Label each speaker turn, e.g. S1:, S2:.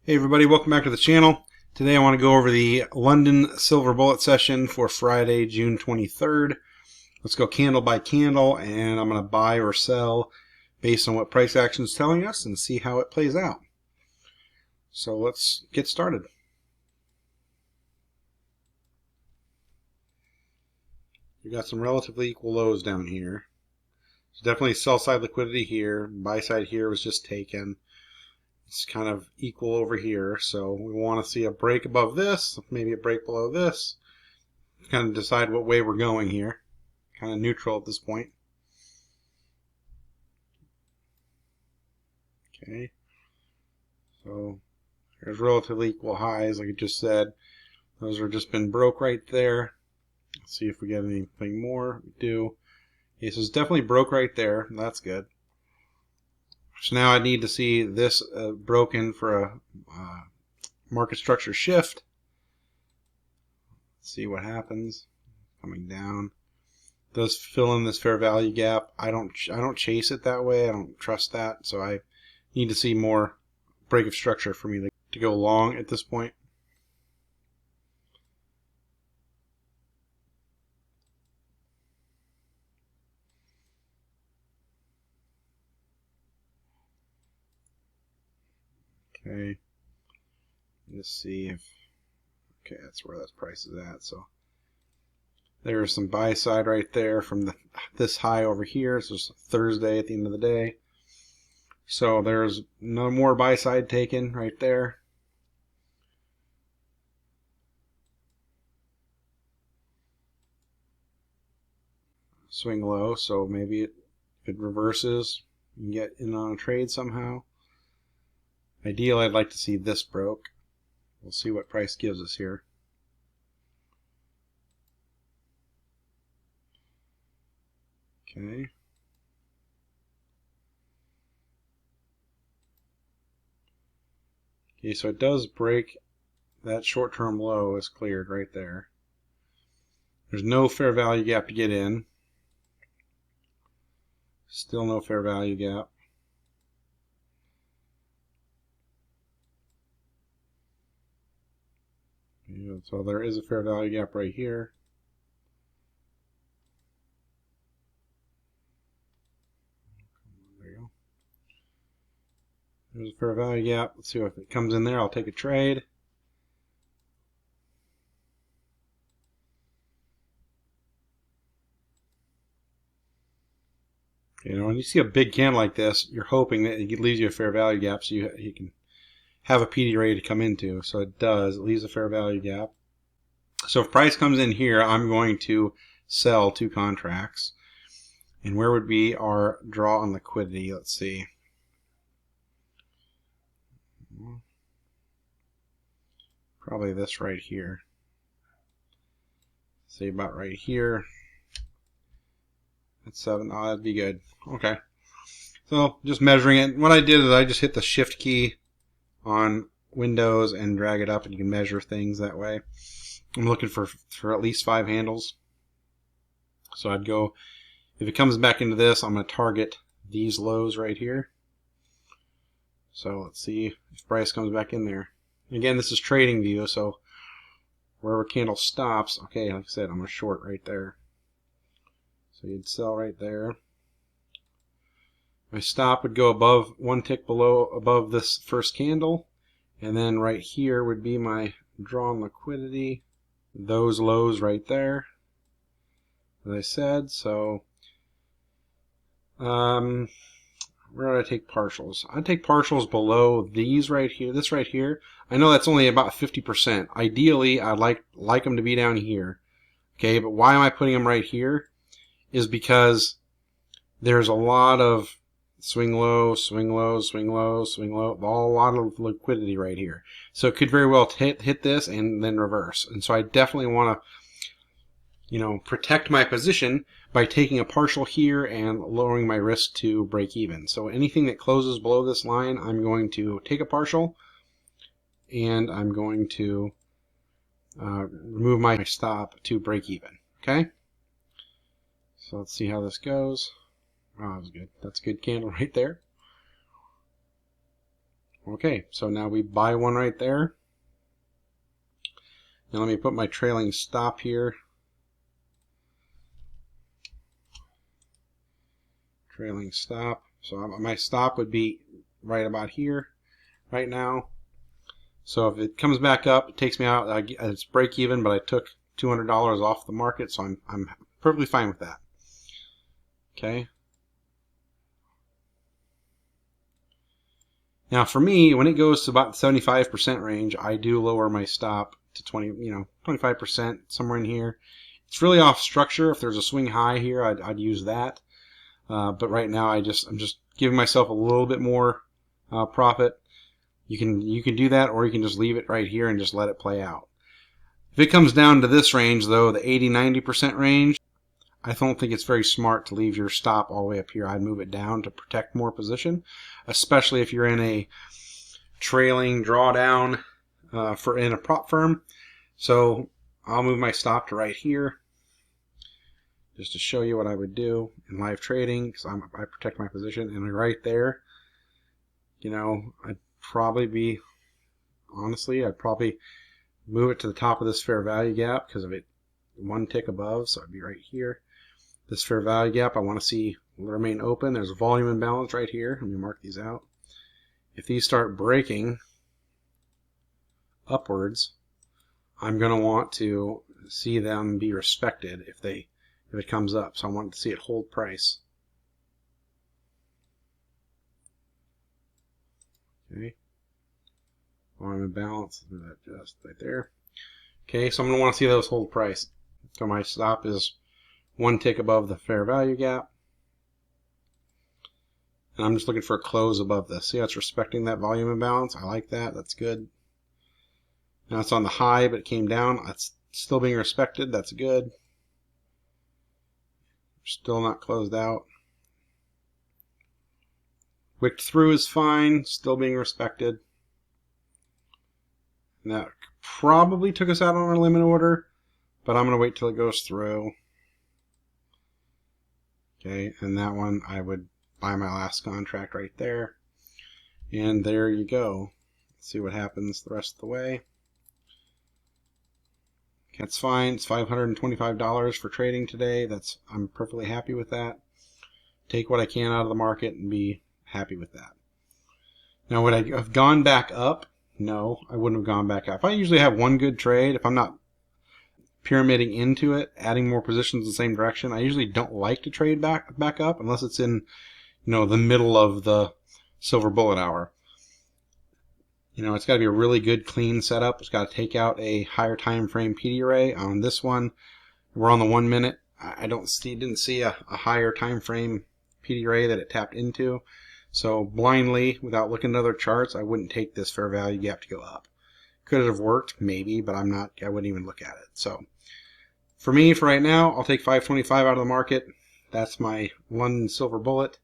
S1: Hey everybody, welcome back to the channel. Today I want to go over the London Silver Bullet session for Friday, June 23rd. Let's go candle by candle, and I'm going to buy or sell based on what price action is telling us and see how it plays out. So let's get started. We've got some relatively equal lows down here. There's definitely sell side liquidity here. Buy side here was just taken. It's kind of equal over here, so we want to see a break above this, maybe a break below this. Kind of decide what way we're going here. Kind of neutral at this point. Okay, so there's relatively equal highs, like I just said. Those are just been broke right there. Let's see if we get anything more. We do. Okay, so it's definitely broke right there. That's good. So now I need to see this broken for a market structure shift. Let's see what happens. Coming down. Does fill in this fair value gap. I don't chase it that way. I don't trust that. So I need to see more break of structure for me to go long at this point. Okay. Let's see if, okay, that's where that price is at. So there's some buy side right there from this high over here. So it's Thursday at the end of the day. So there's no more buy side taken right there. Swing low, so maybe if it reverses, you can get in on a trade somehow. Ideally, I'd like to see this broke. We'll see what price gives us here. Okay. Okay, so it does break. That short-term low is cleared right there. There's no fair value gap to get in. Still no fair value gap. Yeah, so there is a fair value gap right here. There you go. There's a fair value gap. Let's see if it comes in there. I'll take a trade. You know, when you see a big candle like this, you're hoping that it leaves you a fair value gap so you can have a PD ready to come into. So it does. It leaves a fair value gap. So if price comes in here, I'm going to sell 2 contracts. And where would be our draw on liquidity? Let's see. Probably this right here. Say about right here. That's 7. Oh, that'd be good. Okay. So just measuring it. What I did is I just hit the shift key on Windows and drag it up, and you can measure things that way. I'm looking for at least 5 handles. So I'd go, if it comes back into this, I'm going to target these lows right here. So let's see if price comes back in there. Again, this is trading view, so wherever candle stops, okay, like I said, I'm going to short right there. So you'd sell right there. My stop would go above, 1 tick below, above this first candle. And then right here would be my drawn liquidity. Those lows right there, as I said. So where do I take partials? I take partials below these right here, this right here. I know that's only about 50%. Ideally, I'd like them to be down here. Okay, but why am I putting them right here? Is because there's a lot of swing low, swing low, swing low, swing low, a lot of liquidity right here. So it could very well hit this and then reverse. And so I definitely want to, you know, protect my position by taking a partial here and lowering my risk to break even. So anything that closes below this line, I'm going to take a partial, and I'm going to remove my stop to break even. Okay? So let's see how this goes. Oh, that was good. That's a good candle right there. Okay, so now we buy one right there. Now let me put my trailing stop here. Trailing stop. So my stop would be right about here right now. So if it comes back up, it takes me out. It's break even, but I took $200 off the market, so I'm perfectly fine with that. Okay. Now for me, when it goes to about the 75% range, I do lower my stop to 25%, somewhere in here. It's really off structure. If there's a swing high here, I'd use that. But right now, I'm just giving myself a little bit more profit. You can do that, or you can just leave it right here and just let it play out. If it comes down to this range, though, the 80-90% range, I don't think it's very smart to leave your stop all the way up here. I'd move it down to protect more position, especially if you're in a trailing drawdown in a prop firm. So I'll move my stop to right here, just to show you what I would do in live trading, because I protect my position. And right there, I'd probably move it to the top of this fair value gap because of it one tick above, so I'd be right here. This fair value gap I want to see remain open. There's a volume imbalance right here. Let me mark these out. If these start breaking upwards, I'm going to want to see them be respected if it comes up. So I want to see it hold price. Okay. Volume imbalance, just right there. Okay, so I'm going to want to see those hold price. So my stop is one tick above the fair value gap. And I'm just looking for a close above this. See how it's respecting that volume imbalance? I like that. That's good. Now it's on the high, but it came down. It's still being respected. That's good. Still not closed out. Wicked through is fine. Still being respected. And that probably took us out on our limit order, but I'm going to wait till it goes through. Okay, and that one I would buy my last contract right there. And there you go. Let's see what happens the rest of the way. That's fine. It's $525 for trading today. I'm perfectly happy with that. Take what I can out of the market and be happy with that. Now, would I have gone back up? No, I wouldn't have gone back up. I usually have one good trade. If I'm not pyramiding into it, adding more positions in the same direction, I usually don't like to trade back up unless it's in the middle of the silver bullet hour. It's got to be a really good clean setup. It's got to take out a higher time frame PD array. On this one, we're on the 1 minute. I didn't see a higher time frame PD array that it tapped into. So blindly, without looking at other charts, I wouldn't take this fair value gap to go up. Could it have worked? Maybe, but I wouldn't even look at it. So for me, for right now, I'll take 525 out of the market. That's my London Silver Bullet.